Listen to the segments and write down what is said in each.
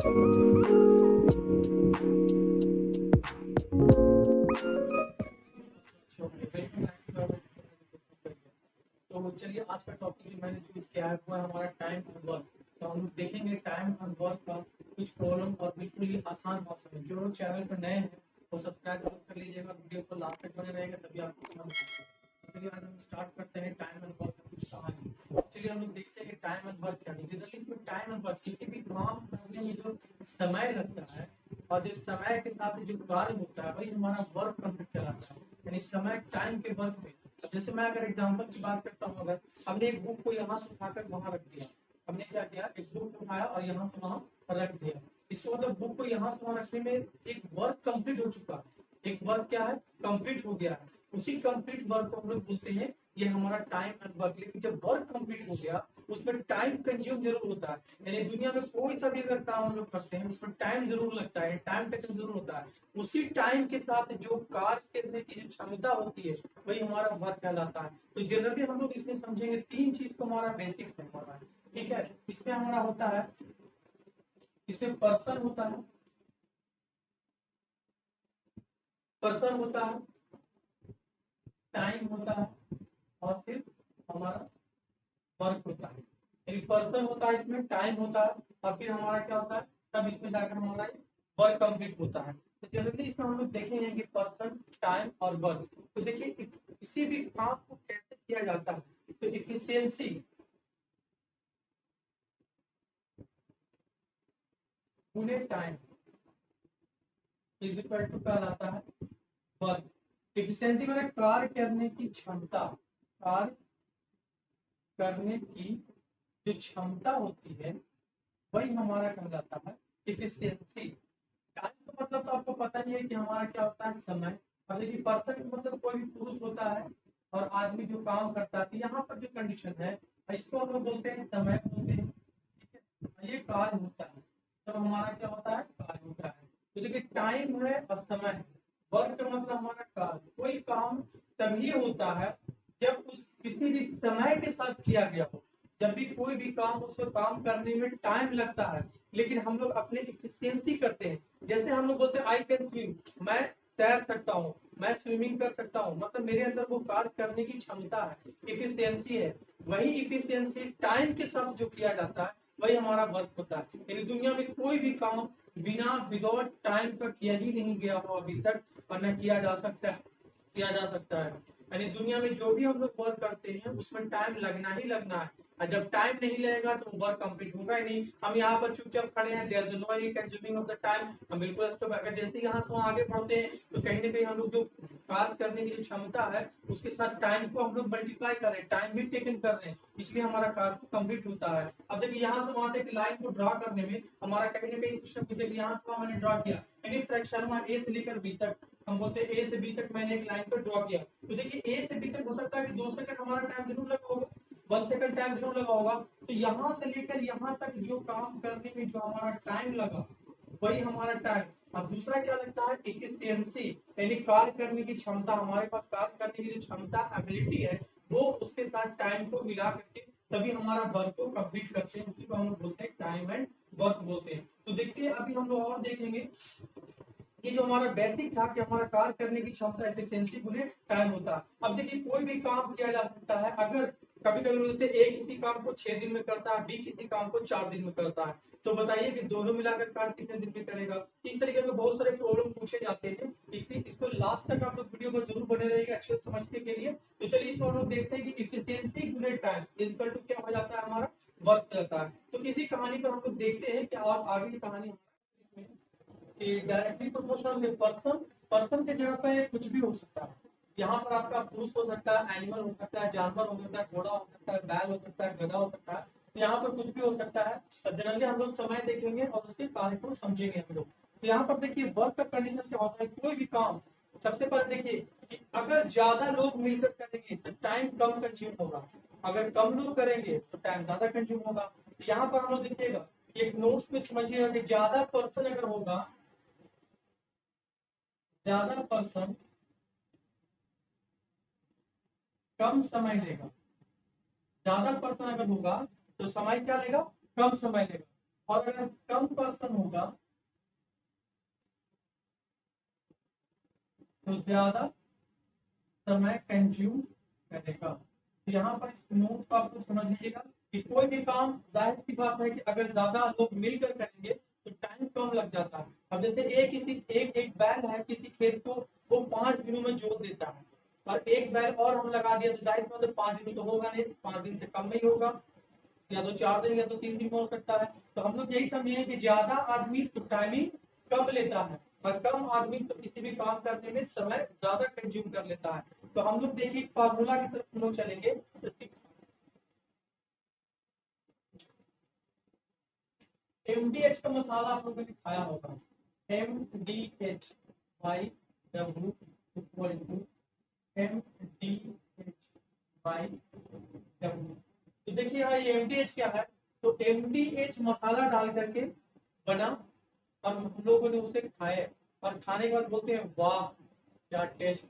तो चलिए आज का टॉपिक जो मैंने चूज किया है वो है हमारा टाइम एंड वर्क। तो हम लोग देखेंगे टाइम एंड वर्क का कुछ प्रॉब्लम और बिल्कुल ही आसान भाषा में। जो लोग चैनल पर नए हैं वो सब्सक्राइब जरूर कर लीजिएगा, वीडियो को लास्ट तक बने रहेगा तभी आपको समझ आएगा। तो चलिए आज हम स्टार्ट करते हैं टाइम एंड वर्क का कुछ कहानी। चलिए हम लोग देखते हैं कि टाइम एंड वर्क क्या है। जनरली इसमें टाइम एंड वर्क किसी भी काम करने में जो समय लगता है और जिस समय के साथ जो कार्य होता है वही हमारा वर्क कंप्लीट कहलाता है। यानी समय टाइम के वर्क में। जैसे मैं अगर एग्जांपल की बात करता हूँ, अगर हमने एक बुक को यहाँ से उठाकर वहां रख दिया, हमने क्या किया, एक बुक उठाया और यहाँ से वहां रख दिया। इसको मतलब बुक को यहाँ से वहां रखने में एक वर्क कंप्लीट हो चुका है। एक वर्क क्या है, कंप्लीट हो गया है। उसी कंप्लीट वर्क को हम लोग बोलते हैं ये हमारा टाइम एंड वर्क। लेकिन जब वर्क कंप्लीट हो गया उसमें टाइम कंज्यूम जरूर होता है। यानी दुनिया में कोई सा भी अगर काम हम लोग करते हैं उसमें टाइम जरूर लगता है, टाइम टेकन जरूर होता है। उसी टाइम के साथ जो कार्य करने की जो क्षमता होती है वही हमारा वर्क कहलाता है। तो जनरली हम लोग इसमें समझेंगे तीन चीज को हमारा बेसिक है हमारा, ठीक है। इसमें हमारा होता है, इसमें पर्सन होता है, टाइम होता है और फिर हमारा वर्क होता है। यानी पर्सन होता है, इसमें टाइम होता है और फिर हमारा क्या होता है, तब इसमें जाकर हमारा वर्क कंप्लीट होता है। तो जनरली इसमें हम लोग देखेंगे कि पर्सन, टाइम और वर्क। तो देखिए किसी भी काम को कैसे किया जाता है, तो इफिशियंसी गुणे टाइम इज इक्वल टू कहलाता है वर्क। इफिशियंसी मतलब कार्य करने की क्षमता, कार्य करने की जो क्षमता होती है वही हमारा कहलाता है इफिशियंसी। टाइम का मतलब तो आपको पता ही है कि हमारा क्या होता है, समय। और देखिए पर्सन का मतलब कोई भी पुरुष होता है और आदमी जो काम करता है। तो यहाँ पर जो कंडीशन है इसको हम लोग बोलते हैं समय बोलते हैं, ठीक है। और ये कार्य होता है, तब हमारा क्या होता है, कार्य होता है। तो देखिए टाइम है और समय है। वर्क का मतलब हमारा कार्य। कोई काम तभी होता है जब उस किसी भी समय के साथ किया गया हो। जब भी कोई भी काम, उसको काम करने में टाइम लगता है लेकिन हम लोग अपने इफिशियंसी करते हैं। जैसे हम लोग बोलते हैं आई कैन स्विम, मैं तैर सकता हूँ, मैं स्विमिंग कर सकता हूँ, मतलब मेरे अंदर वो कार्य करने की क्षमता है, इफिशियंसी है। वही इफिशियंसी टाइम के साथ जो किया जाता है वही हमारा वर्क होता है। यानी दुनिया में कोई भी काम बिना विदाउट टाइम का किया ही नहीं गया हो अभी तक और न किया जा सकता है, किया जा सकता है। यानी दुनिया में जो भी हम लोग वर्क करते हैं उसमें टाइम लगना ही लगना है। और जब टाइम नहीं लगेगा तो वर्क कंप्लीट होगा ही नहीं। हम यहाँ पर चुपचाप खड़े हैं, there is no any consuming of the time, हम बिल्कुल स्टॉप। अगर जैसे यहाँ से आगे बढ़ते हैं तो कहीं ना कहीं हम लोग जो कार्य करने की जो क्षमता है उसके साथ टाइम को हम लोग मल्टीप्लाई कर रहे हैं, टाइम भी टेकन कर रहे हैं, इसलिए हमारा कार्य कंप्लीट होता है। अब देखिए यहाँ से वहां तक लाइन को ड्रा करने में हमारा कहीं ना कहीं कुछ ना कुछ, यहाँ से वहां मैंने ड्रा किया यानी फ्रैक्शन में ए से लेकर बी तक, हम बोलते हैं ए से बी तक मैंने एक लाइन पर ड्रॉ किया। तो देखिए ए से बी तक हो सकता है कि 2 सेकंड हमारा टाइम जरूर लगा होगा, 1 सेकंड टाइम जरूर लगा होगा। तो यहाँ से लेकर यहाँ तक जो काम करने में जो हमारा टाइम लगा वही हमारा टाइम। अब दूसरा क्या लगता है, एफिशिएंसी, यानी कार्य करने की क्षमता। हमारे पास कार्य करने की जो क्षमता, एबिलिटी है, वो उसके साथ टाइम को मिला करके तभी हमारा वर्क को कंप्लीट करते हैं। उसी को हम लोग बोलते हैं टाइम एंड वर्क बोलते हैं। तो देखिए अभी हम लोग और देखेंगे, ये जो हमारा बेसिक था कि हमारा कार्य करने की क्षमता एफिशिएंसी गुने टाइम होता है। अब देखिए कोई भी काम किया जा सकता है। अगर कभी कभी बोलते हैं ए किसी काम को 6 दिन में करता है, बी किसी काम को 4 दिन में करता है, तो बताइए कि दोनों मिलाकर कार्य कितने दिन में करेगा। इस तरीके के बहुत सारे प्रॉब्लम पूछे जाते हैं, इसलिए इसको लास्ट तक आप लोग वीडियो को जरूर बने रहेगा अच्छे से समझने के लिए। तो चलिए इसमें हम लोग देखते हैं कि इफिशियंसी गुने टाइम इक्वल टू क्या हो जाता है, हमारा वर्क जाता है। तो इसी कहानी पर हम लोग देखते हैं कि और आगे की कहानी कि डायरेक्टली प्रोपोर्शनल में पर्सन, पर्सन के जगह पे कुछ भी हो सकता है। यहाँ पर आपका पुरुष हो सकता है, एनिमल हो सकता है, जानवर हो सकता है, घोड़ा हो सकता है, बैल हो सकता है, गधा हो सकता है। तो यहाँ पर कुछ भी हो सकता है। और जनरली हम लोग समय देखेंगे और उसके कार्य को समझेंगे हम लोग। तो यहाँ पर देखिए वर्क का कंडीशन क्या होता है, कोई भी काम। सबसे पहले देखिए कि अगर ज्यादा लोग मिलकर करेंगे तो टाइम कम कंज्यूम होगा, अगर कम लोग करेंगे तो टाइम ज्यादा कंज्यूम होगा। तो यहाँ पर हम लोग देखिएगा, एक नोट्स में समझिएगा कि ज्यादा पर्सन अगर होगा, ज्यादा पर्सन कम समय लेगा। ज्यादा पर्सन अगर होगा तो समय क्या लेगा, कम समय लेगा। और अगर कम पर्सन होगा तो ज्यादा समय कंज्यूम करेगा। तो यहाँ पर इस नोट को आपको समझ लीजिएगा कि कोई भी काम जाहिर सी बात है कि अगर ज्यादा लोग मिलकर करेंगे तो टाइम कम लग जाता है। अब जैसे एक बैल है किसी खेत को वो 5 दिनों में जोत देता है और एक बैल और हम लगा दिया तो जाहिर सी बात है 5 दिन तो होगा नहीं, 5 दिन से कम नहीं होगा, या तो 4 दिन या तो 3 दिन में हो सकता है। तो हम लोग यही समझेंगे कि ज्यादा आदमी तो टाइमिंग कम लेता है और कम आदमी तो किसी भी काम करने में समय ज्यादा कंज्यूम कर लेता है। तो हम लोग देखिए फार्मूला की तरफ हम लोग चलेंगे। एमडीएच का मसाला आप लोगों ने खाया होगा, MDH by W equal to MDH by W. तो देखिए यहाँ ये एमडीएच क्या है, तो एमडीएच मसाला डाल करके बना और हम लोगों ने उसे खाए और खाने के बाद बोलते हैं वाह क्या टेस्ट।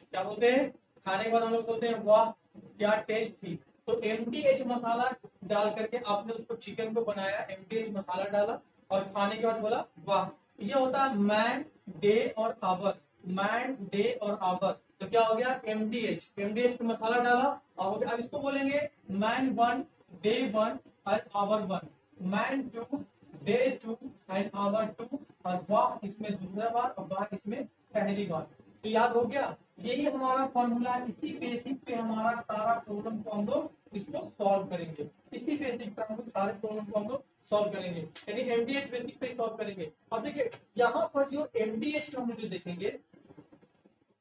क्या बोलते हैं? खाने के बाद हम लोग बोलते हैं वाह क्या टेस्ट थी। तो एमडीएच मसाला डाल करके आपने उसको चिकन को बनाया, एमडीएच मसाला डाला और खाने के बाद बोला वाह। ये होता है मैन डे और आवर, मैन डे और आवर। तो क्या हो गया? एमडीएच, एमडीएच का मसाला डाला और अब इसको बोलेंगे मैन वन डे वन और hour one, man two day two and hour two, और वाह इसमें दूसरा बार और वाह इसमें पहली बार। तो याद हो गया, यही हमारा फॉर्मूला। इसी बेसिक पे हमारा सारा प्रॉब्लम को हम लोग इसको सॉल्व करेंगे, इसी बेसिक पे हम लोग सारे प्रॉब्लम को हम लोग सॉल्व करेंगे, यानी एमडीएच बेसिक पे सॉल्व करेंगे। अब देखिए यहाँ पर जो एमडीएच में हम लोग देखेंगे,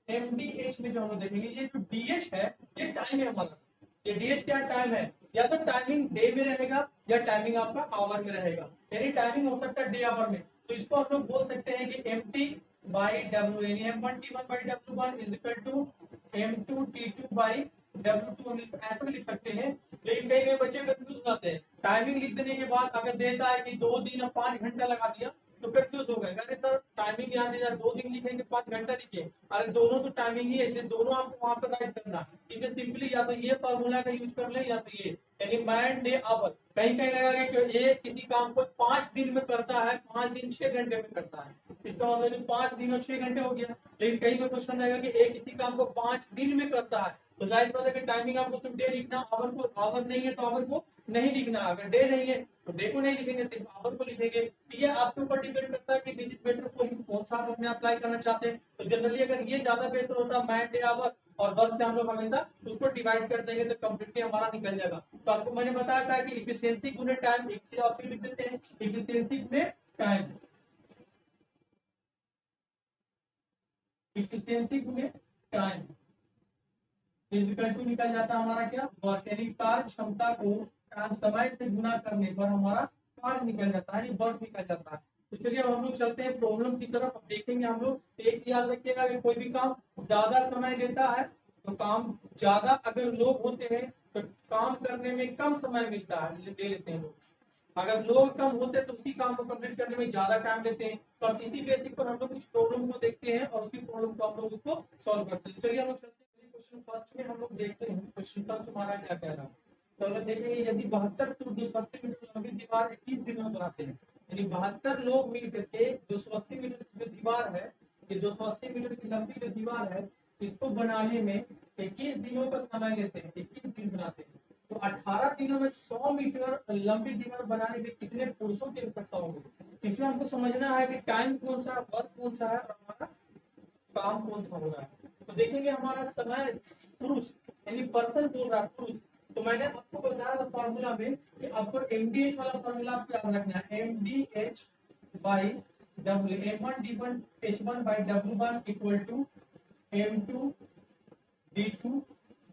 एमडीएच में जो हम लोग देखेंगे ये जो डीएच है ये टाइम है हमारा। ये डीएच क्या टाइम है? या तो टाइमिंग डे में रहेगा या टाइमिंग आपका आवर में रहेगा, यानी टाइमिंग हो सकता है डे आवर में। तो इसको हम लोग बोल सकते हैं कि एम टी बाई डब्ल्यू, यानी M one T one by W one is equal to M two T two by W two, ऐसा भी लिख सकते हैं। लेकिन कई कई बच्चे कंफ्यूज हो जाते हैं, टाइमिंग लिख देने के बाद अगर देता है कि 2 दिन और 5 घंटा लगा दिया तो कंफ्यूज हो गए, अरे सर टाइमिंग यहाँ दिया 2 दिन लिखेंगे 5 घंटा लिखे, अरे दोनों तो टाइमिंग ही है, इसलिए दोनों आपको वहां पर राइट करना है। इसे सिंपली या तो ये फॉर्मूला का यूज कर ले या तो ये, यानी मैन डे आवर। कहीं कहीं रहेगा कि ये किसी काम को 5 दिन में करता है, 5 दिन 6 घंटे में करता है, इसका मतलब 5 दिन और 6 घंटे हो गया। लेकिन कहीं में क्वेश्चन रहेगा कि एक किसी काम को 5 दिन में करता है, तो जाहिर बात है कि टाइमिंग आपको सिर्फ डे लिखना, आवर को आवर नहीं है तो आवर को नहीं लिखना, अगर डे नहीं है तो डे को नहीं लिखेंगे, सिर्फ आवर को लिखेंगे। तो ये आपके ऊपर डिपेंड करता है कि which is better for you, कौन सा आप अपने अप्लाई करना चाहते हैं। तो जनरली अगर ये ज्यादा बेहतर होता है मैन डे आवर और वर्क से हम लोग हमेशा उसको डिवाइड कर देंगे तो कंप्लीटली हमारा निकल जाएगा। तो आपको मैंने बताया था कि इफिशियंसी गुने टाइम, एक चीज आपसे लिख देते हैं इफिशियंसी गुने टाइम, इफिशियंसी गुने टाइम इक्वल टू निकल जाता है हमारा क्या? वर्क, यानी कार्य क्षमता को समय से गुना करने पर हमारा कार्य निकल जाता है, वर्क निकल जाता है। तो चलिए अब हम लोग चलते हैं प्रॉब्लम की तरफ। अब देखेंगे हम लोग, एक चीज याद रखिएगा कि कोई भी काम ज्यादा समय लेता है तो काम ज्यादा अगर लोग होते हैं तो काम करने में कम समय मिलता है, ले लेते हैं लोग। अगर लोग कम होते हैं तो उसी काम को कंप्लीट करने में ज्यादा टाइम लेते हैं। तो अब इसी बेसिक पर हम लोग कुछ प्रॉब्लम को देखते हैं और उसी प्रॉब्लम को हम लोग उसको सॉल्व करते हैं। चलिए हम लोग चलते हैं क्वेश्चन फर्स्ट में, हम लोग देखते हैं क्वेश्चन फर्स्ट हमारा क्या कह रहा है। तो अगर देखेंगे यदि 72 फुट 280 मीटर लंबी दीवार 21 दिनों में बनाते हैं, यानी 72 लोग मिल करके 280 मीटर की जो दीवार है, ये 280 मीटर की लंबी जो दीवार है इसको बनाने में 21 दिनों का समय लेते हैं, 21 दिन बनाते हैं। तो 18 दिनों में 100 मीटर लंबी दीवार बनाने में कितने पुरुषों की आवश्यकता होगी? इसमें हमको समझना है कि टाइम कौन सा है, वर्क कौन सा है और हमारा काम कौन सा हो रहा है। तो देखेंगे हमारा समय पुरुष यानी पर्सन बोल रहा है पुरुष। तो मैंने आपको बताया था फॉर्मूला में कि आपको एमडीएच वाला फॉर्मूला आपको याद रखना है, MDH by W, M one D one H one by W one equal to M two D two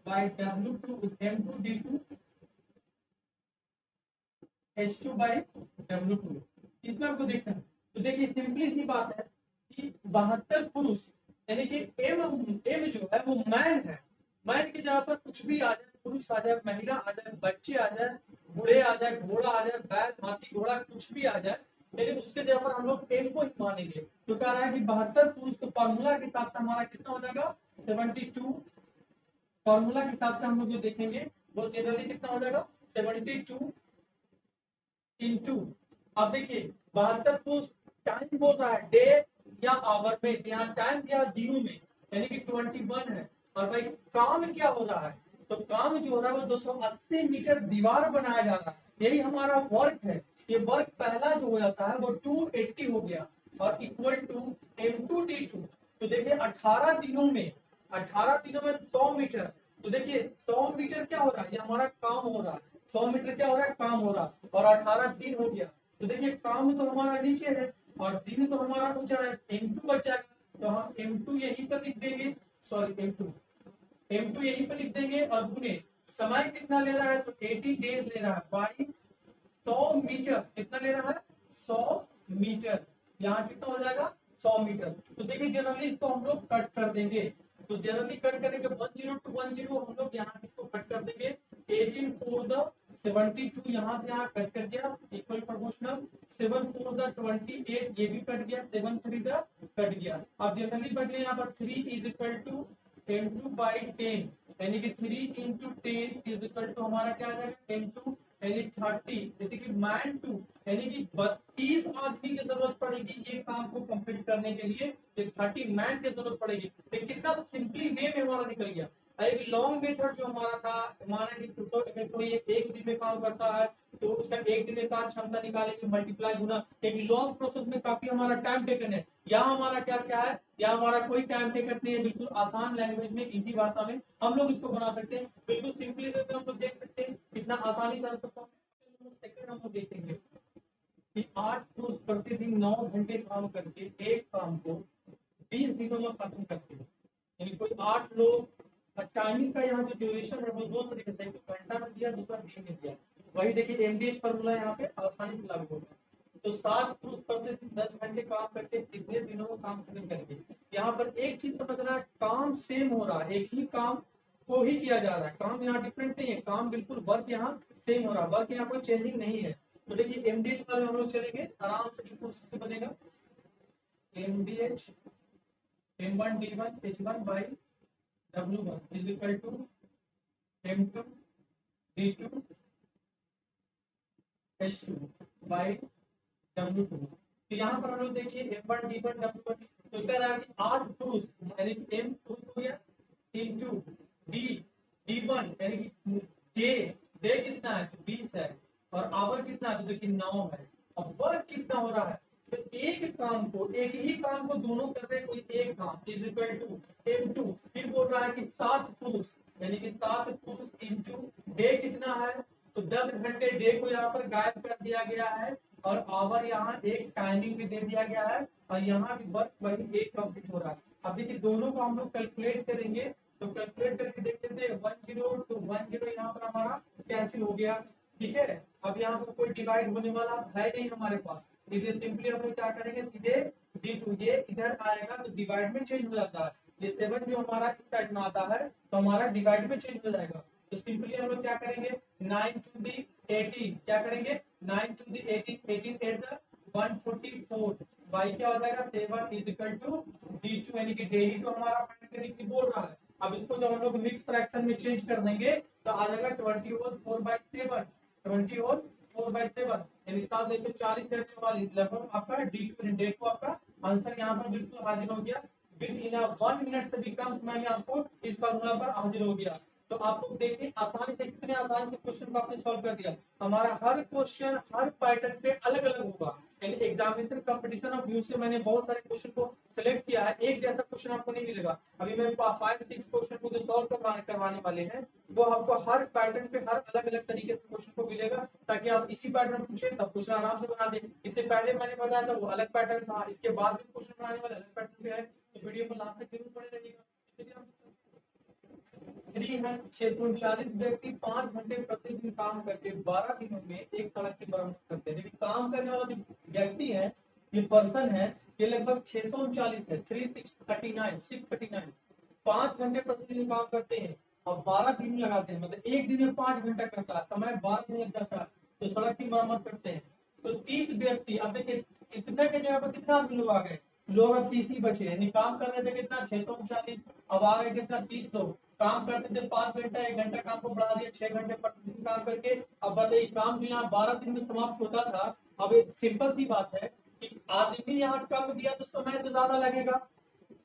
by W two, M two D two H2 by W2। इसमें आपको देखना है। तो देखिए सिंपली सी बात है कि 72 पुरुष, यानी कि एम एम जो है वो मैन है। मैन की जगह पर कुछ भी आ जाए, पुरुष आ जाए, महिला आ जाए, बच्चे आ जाए, बूढ़े आ जाए, घोड़ा आ जाए, बैल हाथी घोड़ा कुछ भी आ जाए, लेकिन उसके जगह पर हम लोग एम को ही मानेंगे। तो कह रहा है कि 72 पुरुष, तो फॉर्मूला के हिसाब से हमारा कितना हो जाएगा? 72। फॉर्मूला के हिसाब से हम लोग जो देखेंगे वो जनरली कितना हो जाएगा? 72 इंटू अब देखिए 72 को टाइम बोल रहा है डे या आवर में, यहाँ टाइम क्या दिनों में, यानी कि 21 है। और भाई काम क्या हो रहा है, तो काम जो हो रहा है वो 280 मीटर दीवार बनाया जा रहा है, यही हमारा वर्क है। ये वर्क पहला जो हो जाता है वो 280 हो गया और इक्वल टू M2D2। तो देखिए 18 दिनों में, 18 दिनों में 100 मीटर। तो देखिए 100 मीटर क्या हो रहा है, ये हमारा काम हो रहा है। 100 मीटर क्या हो रहा है, काम हो रहा है। और 18 दिन हो गया, तो देखिए काम तो हमारा नीचे है और दिन तो हमारा ऊंचा है, M2 बचा है। तो हम M2 यहीं पर लिख देंगे, सॉरी M2 यहीं पर लिख देंगे। और गुने समय कितना ले रहा है, तो 80 डेज ले रहा है बाई 100 मीटर। कितना ले रहा है, 100 मीटर। यहाँ कितना हो जाएगा, 100 मीटर। तो देखिए जनरली इसको हम लोग कट कर देंगे। तो जनरली कट करेंगे 10 to 10, हम लोग यहाँ इसको कट कर देंगे। 18 फोर द 72 यहाँ से यहाँ कट कर दिया, इक्वल प्रोपोर्शनल। 7 फोर द 28, ये भी कट गया। 7 3 द कट गया। अब जनरली बच गया यहाँ पर 3 is equal to M2 by 10, यानी कि 3 इंटू 10 इज इक्वल टू हमारा क्या आ जाएगा, M2 यानी 30, जैसे कि मैन टू, यानी कि 32 आदमी की जरूरत पड़ेगी ये काम को कंप्लीट करने के लिए। 30 मैन की जरूरत पड़ेगी। तो कितना सिंपली वे में हमारा निकल गया। एक लॉन्ग मेथड जो हमारा था, हमारा कि तो अगर कोई एक दिन में काम करता है तो उसका एक दिन में कार्य क्षमता निकालेंगे, मल्टीप्लाई गुना। एक लॉन्ग प्रोसेस में काफी हमारा टाइम टेकन है। यहाँ हमारा क्या क्या है, यहाँ हमारा कोई टाइम टेकन नहीं है, बिल्कुल आसान लैंग्वेज में, इजी भाषा में हम लोग इसको बना सकते हैं। बिल्कुल सिंपली वे में हम लोग देख सकते हैं कितना आसानी से सेकंड हम लोग देखेंगे कि 8 पुरुष प्रतिदिन 9 घंटे काम करके एक काम को 20 दिनों में खत्म करते हैं। यानी कोई 8 लोग, टाइमिंग का यहाँ जो ड्यूरेशन है वो दो तरीके से, एक घंटा में दिया, दूसरा दिन में दिया। वही देखिए एमडीएच फॉर्मूला यहाँ पे आसानी से लागू होगा। तो 7 पुरुष प्रतिदिन 10 घंटे काम करके कितने दिनों में काम खत्म करेंगे। यहाँ पर एक चीज समझना है, काम सेम हो रहा है, एक ही काम को ही किया जा रहा है, काम यहाँ डिफरेंट नहीं है, काम बिल्कुल वर्क यहाँ सेम हो रहा है, वर्क यहाँ कोई चेंजिंग नहीं है। तो देखिए एमडीएच वाले हम लोग चलेंगे आराम से, से बनेगा MDH M1D1H1 by W1 is equal to M2D2H2 by W2। तो यहाँ पर हम लोग देखिए M1D1 W1, तो कह रहा है कि 8 पुरुष यानी कि M पुरुष हो गया इंटू D1 यानी कि डे कितना है, तो 20 है। और आवर कितना है, तो देखिए 9 है। अब वर्क कितना हो रहा है, तो एक काम को, एक ही काम को दोनों कर रहे हैं, कोई एक काम इज इक्वल टू M2। फिर बोल रहा है कि 7 पुरुष यानी कि 7 पुरुष इंटू डे कितना है, तो 10 घंटे डे को यहाँ पर गायब कर दिया गया है। और आवर यहाँ एक टाइमिंग भी दे दिया गया है और यहाँ भी वर्क वही एक कंप्लीट हो रहा है। अब देखिए दोनों को हम लोग कैलकुलेट करेंगे, तो कैलकुलेट करके देख लेते हैं। 10 तो 10 यहाँ पर हमारा कैंसिल हो गया, ठीक है। अब यहाँ पर कोई डिवाइड होने वाला है नहीं हमारे पास, इसलिए सिंपली हम लोग क्या करेंगे, सीधे D2 ये इधर आएगा तो डिवाइड में चेंज हो जाता है। ये 7 जो हमारा इस साइड में आता है तो हमारा डिवाइड में चेंज हो जाएगा। तो सिंपली हम लोग क्या करेंगे, 9 to the 18 क्या करेंगे, 9 to the 18, 18 8 the 144 बाई क्या हो जाएगा 7 इज इक्वल टू D2, यानी कि डे ही तो हमारा फाइंड करने की बोल रहा है। अब इसको जब हम लोग मिक्स फ्रैक्शन में चेंज कर देंगे तो आ जाएगा 20 होल 4/7, 20 होल 4/7 यानी 740 लगभग आपका D2 डे को आपका आंसर यहाँ पर बिल्कुल हाजिर हो गया। विद इन 1 मिनट से भी कम समय में आपको इस फॉर्मूला पर हाजिर हो गया। तो आप लोग देखिए आसानी से, कितने आसानी से क्वेश्चन को आपने सॉल्व कर दिया। हमारा हर क्वेश्चन हर पैटर्न पे अलग अलग होगा, यानी एग्जामिनेशन कंपटीशन ऑफ व्यू से मैंने बहुत सारे क्वेश्चन को सिलेक्ट किया है, एक जैसा क्वेश्चन आपको नहीं मिलेगा। अभी मैं 5-6 क्वेश्चन को जो सॉल्व करवाने वाले हैं वो आपको हर पैटर्न पे हर अलग अलग तरीके से क्वेश्चन को मिलेगा, ताकि आप इसी पैटर्न पूछे तब क्वेश्चन आराम से बना दें। इससे पहले मैंने बताया था वो अलग पैटर्न था, इसके बाद भी क्वेश्चन बनाने वाले अलग पैटर्न पे है। तो वीडियो को लास्ट तक जरूर पढ़े रहिएगा। 639 व्यक्ति 5 घंटे प्रतिदिन काम करके 12 दिनों में एक सड़क की मरम्मत करते हैं। लेकिन काम करने वाला जो व्यक्ति है, ये पर्सन है, ये लगभग 639 है, 639 5 घंटे प्रतिदिन काम करते हैं और 12 दिन लगाते हैं, मतलब एक दिन में 5 घंटा करता है, समय 12 दिन लग जाता है, तो सड़क की मरम्मत करते हैं। तो 30 व्यक्ति, अब देखिए इतना के जगह पर कितना लोग आ गए, लोग अब 30 ही बचे, यानी काम कर रहे थे कितना 639, अब आ गए कितना 30 लोग। काम करते थे 5 घंटा, 1 घंटा काम को बढ़ा दिया 6 घंटे प्रतिदिन काम करके। अब बताइए काम जो यहाँ 12 दिन में समाप्त होता था अब एक सिंपल सी बात है कि आदमी यहाँ कम दिया तो समय तो ज्यादा लगेगा।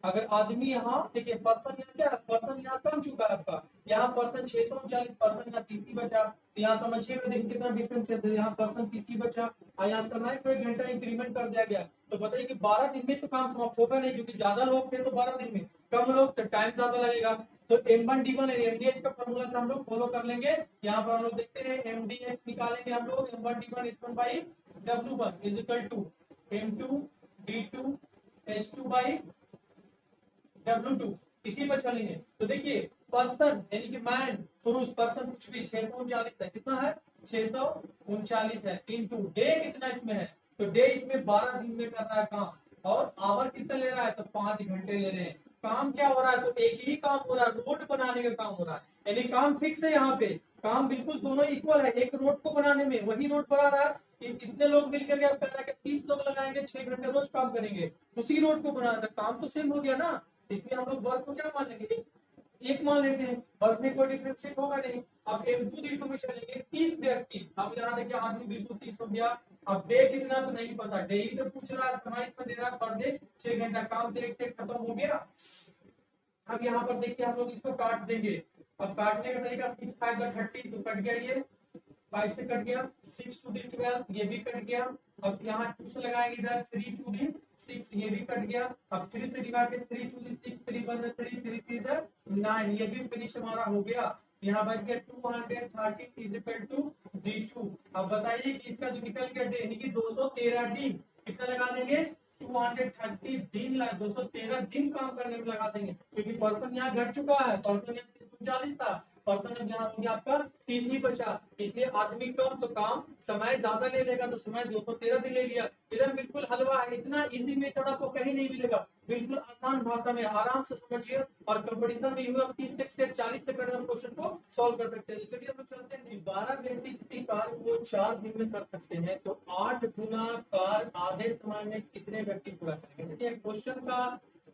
अगर आदमी यहाँ देखिए पर्सन यहाँ क्या है, पर्सन यहाँ कम चुका है आपका, यहाँ पर्सन 639 पर्सन यहाँ 30 ही बचा। तो यहाँ समझिएगा देखिए कितना डिफरेंस है, तो यहाँ पर्सन 30 ही बचा और यहाँ समय को 1 घंटा इंक्रीमेंट कर दिया गया। तो बताइए कि 12 दिन में तो काम समाप्त होगा नहीं, क्योंकि ज्यादा लोग थे तो 12 दिन में, कम लोग तो टाइम ज्यादा लगेगा। तो M1D1 और MDH का फॉर्मूला से हम लोग फॉलो कर लेंगे। यहाँ पर हम लोग देखते हैं MDH निकालेंगे हम लोग, M1D1 H1 by W1 is equal to M2 D2 H2 by W2, इसी पर चलेंगे। तो देखिए पर्सन यानी कि मैन पुरुष, पर्सन कुछ भी 639 है, कितना है 639 है, इनटू डे कितना इसमें है, तो डे इसमें 12 दिन में कर रहा है काम, और आवर कितना ले रहा है तो 5 घंटे ले रहे हैं। काम क्या हो रहा है, तो एक ही काम हो रहा है, रोड बनाने का काम हो रहा है, यानी काम फिक्स है यहाँ पे, काम बिल्कुल दोनों इक्वल है। एक रोड को बनाने में वही रोड बना रहा है कि कितने लोग मिलकर के आप कह रहा है कि 30 लोग लगाएंगे, 6 घंटे रोज काम करेंगे, उसी रोड को बनाना था, काम तो सेम हो गया ना। इसमें हम लोग वर्क को क्या मान लेंगे, एक मान लेते हैं, वर्क में कोई डिफरेंशिएट होगा नहीं। अब M2 D2 में चलेंगे 30 व्यक्ति, अब यहाँ देखिए आदमी 230 हो गया। अब डे कितना तो नहीं पता, डे ही तो पूछ रहा है, समय इसमें दे रहा है पर डे 6 घंटा, काम देख से खत्म हो गया। अब यहाँ पर देखिए हम लोग इसको काट देंगे। अब काटने का तरीका 6 5 30, तो कट गया ये 5 से कट गया, 6 2 12 ये भी कट गया। अब यहाँ 2 से लगाएंगे इधर, 3 2 6 ये भी कट गया। अब 3 से डिवाइड कर 3 2 6 3 1 3 3 3 9 ये भी फिनिश हमारा हो गया। यहाँ बच गया 230 इज इक्वल टू D2। अब बताइए कि इसका जो निकल गया डे यानी कि 213 दिन, कितना लगा देंगे 230 दिन, 213 दिन काम करने में लगा देंगे, क्योंकि पर्सन यहाँ घट चुका है, पर्सन यहाँ 39 था, पर्सन अब यहाँ हो गया आपका 30 ही बचा, इसलिए आदमी कम तो काम समय ज्यादा ले लेगा, तो समय 213 दिन ले लिया। इधर बिल्कुल हलवा है, इतना इजी मेथड आपको कहीं नहीं मिलेगा, बिल्कुल आसान भाषा में आराम से समझिए, और कंपटीशन में यूं 30 से 40 सेकंड में क्वेश्चन को सॉल्व कर सकते हैं। चलिए हम चलते हैं। 12 व्यक्ति किसी कार्य को 4 दिन में कर सकते हैं, तो 8 गुना कार्य आधे समय में कितने व्यक्ति पूरा करेंगे। देखिए क्वेश्चन का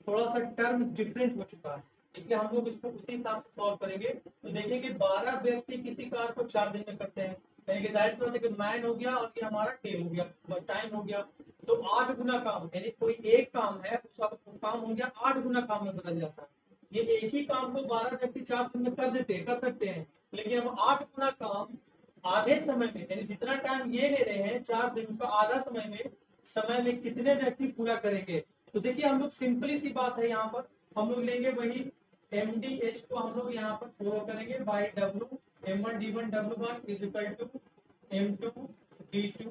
थोड़ा सा टर्म डिफरेंट हो चुका है, इसलिए हम लोग इसको उसी हिसाब से सॉल्व करेंगे। तो देखिए कि 12 व्यक्ति किसी कार्य को 4 दिन में करते हैं, यानी कि जाहिर सी बात है कि मैन हो गया और ये हमारा डे हो गया, टाइम हो गया। तो 8 गुना काम, यानी कोई एक काम है उसका काम हो गया 8 गुना काम में बदल जाता है। ये एक ही काम को 12 व्यक्ति 4 दिन में कर सकते हैं, लेकिन हम 8 गुना काम आधे समय में, यानी जितना टाइम ये ले रहे हैं 4 दिन का आधा समय में कितने व्यक्ति पूरा करेंगे। तो देखिए हम लोग सिंपली सी बात है, यहाँ पर हम लोग लेंगे वही MDH को हम लोग यहाँ पर फॉलो करेंगे by W, M1D1 W1 is equal to M2 D2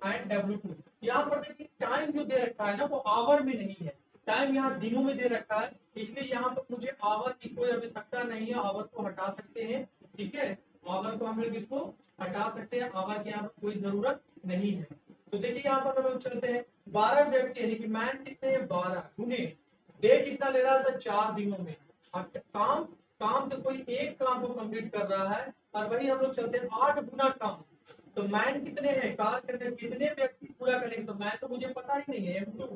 and W2। यहाँ पर देखिए टाइम जो दे रखा है ना वो आवर में नहीं है, टाइम यहाँ दिनों में दे रखा है, इसलिए यहाँ पर मुझे आवर की कोई आवश्यकता नहीं है, आवर को हटा सकते हैं। ठीक है, आवर को हम लोग इसको हटा सकते हैं, आवर की यहाँ पर कोई जरूरत नहीं है। तो देखिए यहाँ पर हम लोग चलते हैं, 12 व्यक्ति यानी कि मैन कितने 12 गुने डे कितना ले रहा था 4 दिनों में, और काम काम तो कोई एक काम को कंप्लीट कर रहा है, और वही हम लोग चलते हैं 8 गुना काम। तो मैन कितने हैं, कार्य करने कितने व्यक्ति पूरा करेंगे, तो मैन तो मुझे पता ही नहीं है, M2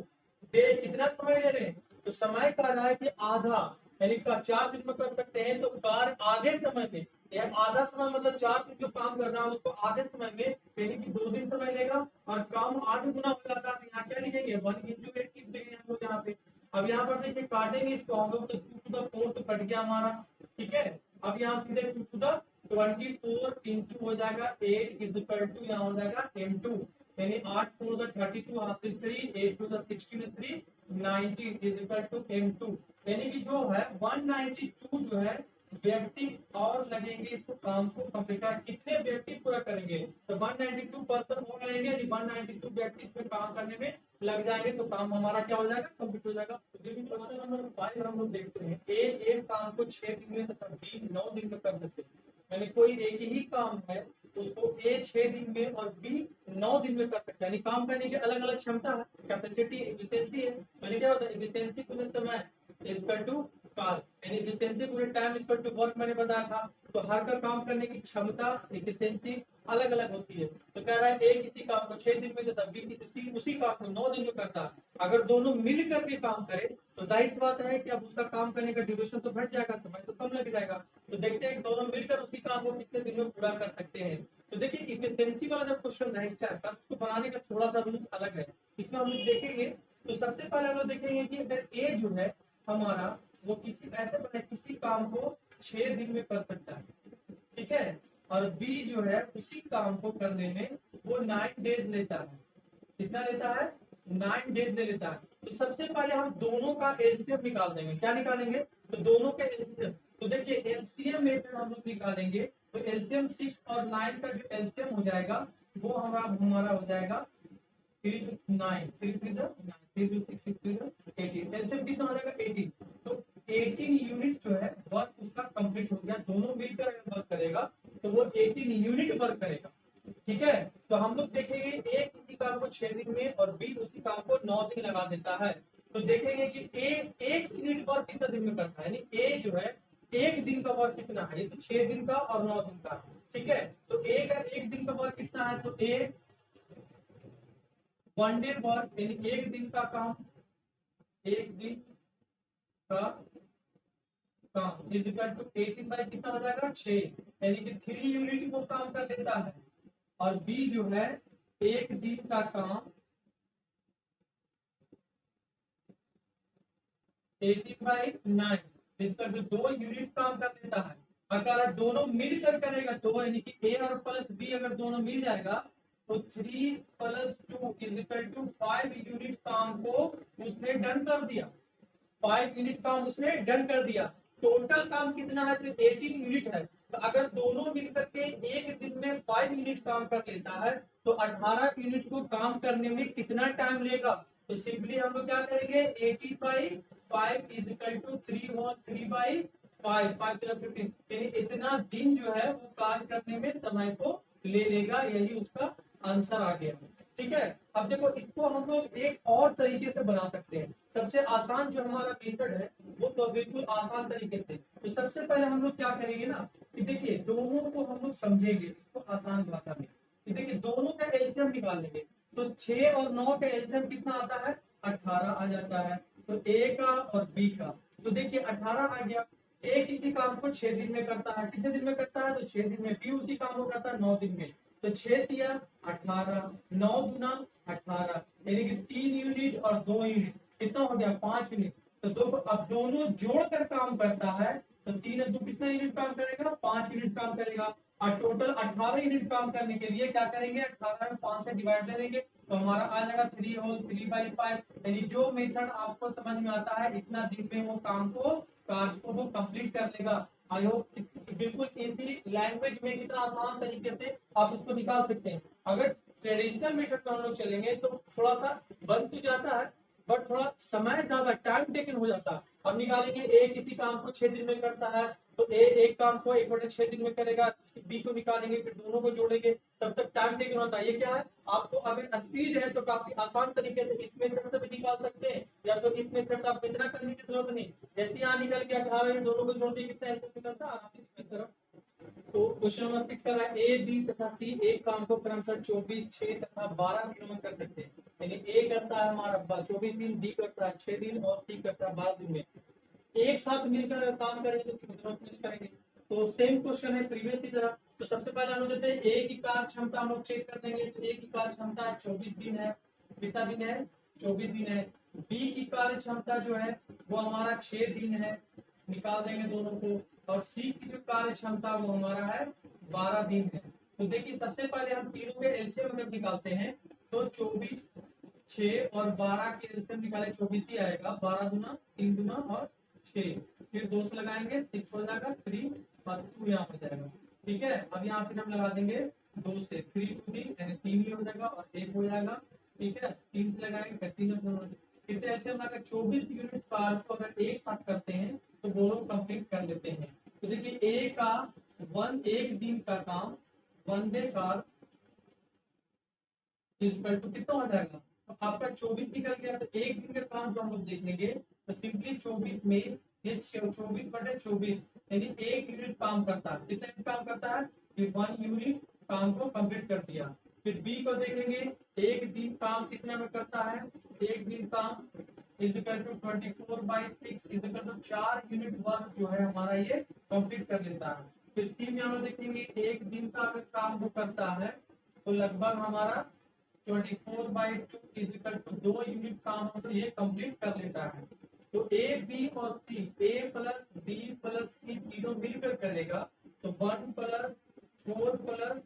डे कितना समय ले रहे हैं, तो समय कह रहा है कि आधा, यानी 4 दिन में कर सकते हैं, तो कार्य आधे समय में, यह आधा समय मतलब 4 दिन जो काम कर रहा है उसको आधे समय में यानी कि 2 दिन समय लेगा, और काम 8 गुना हो जाता है। यहाँ क्या लिखेंगे 1 into 8 लिख देंगे हम लोग यहाँ पे। अब यहाँ पर देखिए काटेंगे इसको हम लोग, तो 2 to the 4 तो कट गया हमारा। ठीक है, अब यहाँ सीधे 2 to the 24 इंटू हो जाएगा 8 इज इक्वल टू यहाँ हो जाएगा M2, यानी 8 4 the 32 हासिल 3 8 2 the 16 3 90 is equal to M2, यानी कि जो है 192 जो है व्यक्ति और लगेंगे इसको काम को कंप्लीट कर, कितने व्यक्ति पूरा करेंगे, तो 192 पर्सन और लगेंगे, यानी 192 व्यक्ति इसमें काम करने में लग जाएंगे, तो काम हमारा क्या हो जाएगा कंप्लीट हो जाएगा। क्वेश्चन नंबर 5 हम लोग देखते हैं, एक काम को 6 दिन में तथा B 9 दिन में कर देते हैं, यानी कोई एक ही काम है उसको A 6 दिन में और B 9 दिन में कर सकता है, यानी काम करने की अलग अलग क्षमता है, कैपेसिटी एफिशिएंसी है। यानी क्या होता है एफिशिएंसी पूरे समय इक्वल टू काल, यानी एफिशिएंसी पूरे टाइम इक्वल टू वर्क मैंने बताया था। तो हर का काम करने की क्षमता एफिशिएंसी अलग अलग होती है। तो कह रहा है A किसी काम को 6 दिन में देता, B किसी उसी काम को 9 दिन में करता है। अगर दोनों मिल करके काम करे तो जाहिर सी बात है कि अब उसका काम करने का ड्यूरेशन तो बढ़ जाएगा, समय तो कम लग जाएगा। तो देखते हैं दोनों मिलकर उसी काम को कितने दिन में पूरा कर सकते हैं। तो देखिए इफिशिएंसी वाला जब क्वेश्चन है इस टाइप का, उसको बनाने का थोड़ा सा रूल अलग है। इसमें हम लोग देखेंगे तो सबसे पहले हम लोग देखेंगे कि अगर ए जो है हमारा वो किसी ऐसे बने किसी काम को 6 दिन में कर सकता है, ठीक है, और बी जो है उसी काम को करने में वो 9 डेज लेता है। कितना लेता है? 9 डेज ले लेता है। तो सबसे पहले हम दोनों का एलसीएम निकाल देंगे। क्या निकालेंगे? तो दोनों का एलसीएम। तो देखिए एलसीएम में हम लोग निकालेंगे तो एलसीएम 6 और 9 का जो एलसीएम हो जाएगा वो हमारा हो जाएगा 3 9 3 3 9 3 6 6 18। एलसीएम कितना हो जाएगा? 18। तो 18 यूनिट जो है वर्क उसका कंप्लीट हो गया। दोनों मिलकर अगर वर्क करेगा तो वो 18 यूनिट वर्क करेगा, ठीक है। तो हम लोग देखेंगे ए किसी काम को 6 दिन में और बी उसी काम को 9 दिन लगा देता है। तो देखेंगे कि ए एक यूनिट वर्क कितना दिन में करता है, यानी ए जो है एक दिन का वर्क कितना है, ये तो 6 दिन का और 9 दिन का, ठीक है। तो ए का एक दिन का वर्क कितना है? तो ए 1 डे वर्क यानी एक दिन का काम, एक दिन का काम इज इक्वल टू 18 बाई कितना हो जाएगा? 6, यानी कि 3 यूनिट वो काम कर लेता है। और बी जो है एक दिन का काम 18/9 इसका जो 2 यूनिट काम कर लेता है। अगर दोनों मिलकर करेगा तो यानी कि ए और प्लस बी अगर दोनों मिल जाएगा तो 3 + 2 इज इक्वल टू 5 यूनिट काम को उसने डन कर दिया। 5 यूनिट काम उसने डन कर दिया। टोटल काम कितना है? तो 18 यूनिट है। तो अगर दोनों मिलकर के एक दिन में 5 यूनिट काम कर लेता है तो 18 यूनिट को काम करने में कितना टाइम लेगा? तो सिंपली हम लोग क्या करेंगे? 80/5 इज इक्वल टू 3/5 15, यानी इतना दिन जो है वो कार्य करने में समय को ले लेगा। यही उसका आंसर आ गया, ठीक है। अब देखो इसको हम लोग एक और तरीके से बना सकते हैं। सबसे आसान जो हमारा मेथड है वो तो बिल्कुल आसान तरीके से। तो सबसे पहले हम लोग क्या करेंगे ना कि देखिए दोनों को हम लोग समझेंगे इसको आसान भाषा में। कि देखिए दोनों का एलसीएम निकाल लेंगे तो 6 और 9 का एलसीएम कितना आता है? 18 आ जाता है। तो ए का और बी का तो देखिए 18 आ गया। ए किसी काम को 6 दिन में करता है। कितने दिन में करता है? तो 6 दिन में। बी उसी काम को करता है 9 दिन में। तो 6 तिया 18, 9 दूना 18, यानी कि 3 यूनिट और 2 यूनिट कितना हो गया? 5 यूनिट। तो अब दोनों जोड़कर काम करता है तो 3 और 2 कितना यूनिट काम करेगा? 5 यूनिट काम करेगा। और टोटल 18 यूनिट काम करने के लिए क्या करेंगे? 18 में 5 से डिवाइड ले लेंगे तो हमारा आ जाएगा 3 होल 3/5, यानी जो मेथड आपको समझ में आता है इतना दिन में वो काम को कार्य को वो कंप्लीट कर लेगा। आई होप बिल्कुल इजी लैंग्वेज में कितना आसान तरीके से आप इसको निकाल सकते हैं। अगर ट्रेडिशनल मेथड पर हम लोग चलेंगे तो थोड़ा सा बन तो जाता है बट थोड़ा समय ज्यादा टाइम टेकन हो जाता है। अब निकालेंगे ए किसी काम को 6 दिन में करता है तो ए एक काम को 1/6 दिन में करेगा। बी को निकालेंगे फिर दोनों को जोड़ेंगे तब तक टाइम टेकन होता है। ये क्या है? आपको अगर स्पीड है तो काफी आसान तरीके से इस मेथड से भी निकाल सकते हैं या तो इस मेथड से आपको इतना करने की जरूरत नहीं। जैसे यहाँ निकल गया 18 दोनों को जोड़ दिए कितना ऐसे निकलता है आप इस तरफ। तो क्वेश्चन नंबर 6 कर रहा है ए बी तथा सी एक काम को क्रमशः 24 6 तथा 12 दिनों में कर सकते हैं। यानी ए करता है हमारा 24 दिन, बी करता है 6 दिन और सी करता है 12 दिन में। एक साथ मिलकर अगर काम करेंगे तो जरूरत करेंगे। तो सेम क्वेश्चन है प्रीवियस की तरह। तो सबसे पहले हम लोग देते हैं ए की कार्य क्षमता हम लोग चेक कर देंगे। तो ए की कार्य क्षमता 24 दिन है। कितना दिन है? 24 दिन है। बी की कार्य क्षमता जो है वो हमारा 6 दिन है। निकाल देंगे दोनों को। और सी की जो कार्य क्षमता वो हमारा है 12 दिन है। तो देखिए सबसे पहले हम तीनों के एलसीएम अगर निकालते हैं तो 24 6 और 12 के एलसीएम निकाले 24 ही आएगा। 12 गुना 3 गुना और 6 फिर 2 से लगाएंगे 6 हो जाएगा 3 और 2 यहाँ हो जाएगा, ठीक है। अब यहाँ फिर हम लगा देंगे 2 से 3 2 3 यानी 3 ही हो जाएगा और 1 हो जाएगा, ठीक है। 3 से लगाएंगे फिर 3 कितने एलसीएम अगर 24 यूनिट कार्य को अगर एक साथ करते हैं तो दोनों कंप्लीट कर लेते हैं। तो देखिए ए का एक दिन का काम 1 डे कार्य इक्वल टू कितना हो जाएगा? तो आपका 24 निकल गया। तो एक दिन का काम जो हम लोग देख लेंगे तो सिंपली 24 में ये 24/24 यानी 1 यूनिट काम करता है। कितना यूनिट काम करता है? ये 1 यूनिट काम को कंप्लीट कर दिया। फिर बी को देखेंगे एक दिन काम कितना में करता है? एक दिन काम is equal to 24/6 is equal to 4 unit work जो है हमारा ये कंप्लीट कर लेता है। तो स्कीम यहाँ पर देखेंगे एक दिन का अगर काम वो करता है तो लगभग हमारा 24/2 इज इक्वल टू 2 यूनिट काम हो तो ये कंप्लीट कर लेता है। तो ए बी और C, A plus B plus C तीनों मिलकर करेगा तो 1 plus 4 plus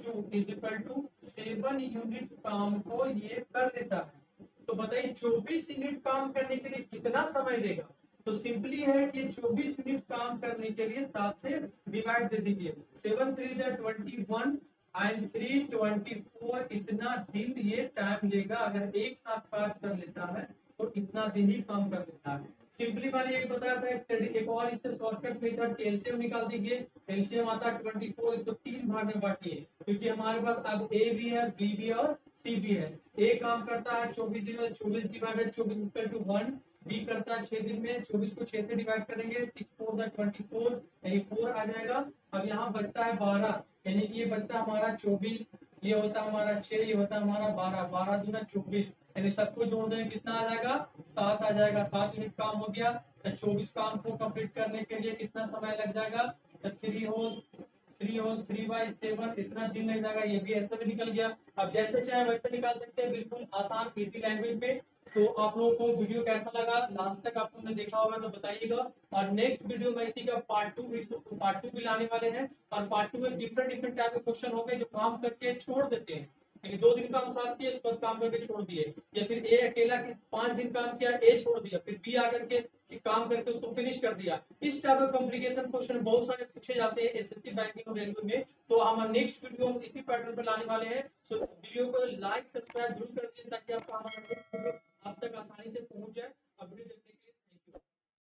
2 is equal to 7 unit काम को ये कर लेता है। तो बताइए 24 यूनिट काम करने के लिए कितना समय लेगा? तो सिंपली है कि 24 मिनट काम करने के लिए 7 से डिवाइड दे दीजिए। 7 3 21 एंड 3 24, इतना दिन ये टाइम लेगा। अगर एक साथ पास कर लेता है तो इतना दिन ही काम कर लेता है। सिंपली मैंने ये बताया था एक और इससे शॉर्टकट मेथड एलसीएम निकाल दीजिए। एलसीएम आता है 24, इसको 3 भाग में बांटिए क्योंकि हमारे पास अब ए भी है, बी भी और सी भी है। ए काम करता है 24 दिन में, 24 डिवाइडेड 24 इक्वल टू 1। बी करता है 6 दिन में, 24 को 6 से डिवाइड करेंगे, 6 4 24 यानी 4 आ जाएगा। अब यहाँ बचता है 12 यानी कि ये बचता है हमारा 24, ये होता है हमारा 6, ये होता है हमारा 12, 12 दूना 24 यानी सबको जोड़ देंगे कितना आ जाएगा? 7 आ जाएगा। 7 यूनिट काम हो गया। तो 24 काम को कंप्लीट करने के लिए कितना समय लग जाएगा? तो 3 होल 3/7 इतना दिन लग जाएगा। ये भी ऐसे में निकल गया। अब जैसे चाहे वैसे निकाल सकते हैं, बिल्कुल आसान इजी लैंग्वेज में। तो आप लोगों को वीडियो कैसा लगा, लास्ट तक आप लोगों ने देखा होगा तो बताइएगा। और नेक्स्ट वीडियो में इसी का पार्ट 2 भी लाने वाले हैं। और पार्ट 2 में डिफरेंट डिफरेंट टाइप के क्वेश्चन होंगे जो काम करके छोड़ देते हैं। यानी 2 दिन काम साथ किए, उसके बाद काम करके छोड़ दिए, या फिर ए अकेला 5 दिन काम किया, ए छोड़ दिया, फिर बी आकर के काम करके उसको फिनिश कर दिया। इस टाइप ऑफ कॉम्प्लिकेशन क्वेश्चन बहुत सारे पूछे जाते हैं एसएससी बैंकिंग और रेलवे में। तो हम नेक्स्ट वीडियो हम इसी पैटर्न पर लाने वाले हैं। तो वीडियो को लाइक सब्सक्राइब जरूर कर दीजिए ताकि आपको हमारा नेक्स्ट वीडियो आप तक आसानी से पहुंच जाए। अब वीडियो देखने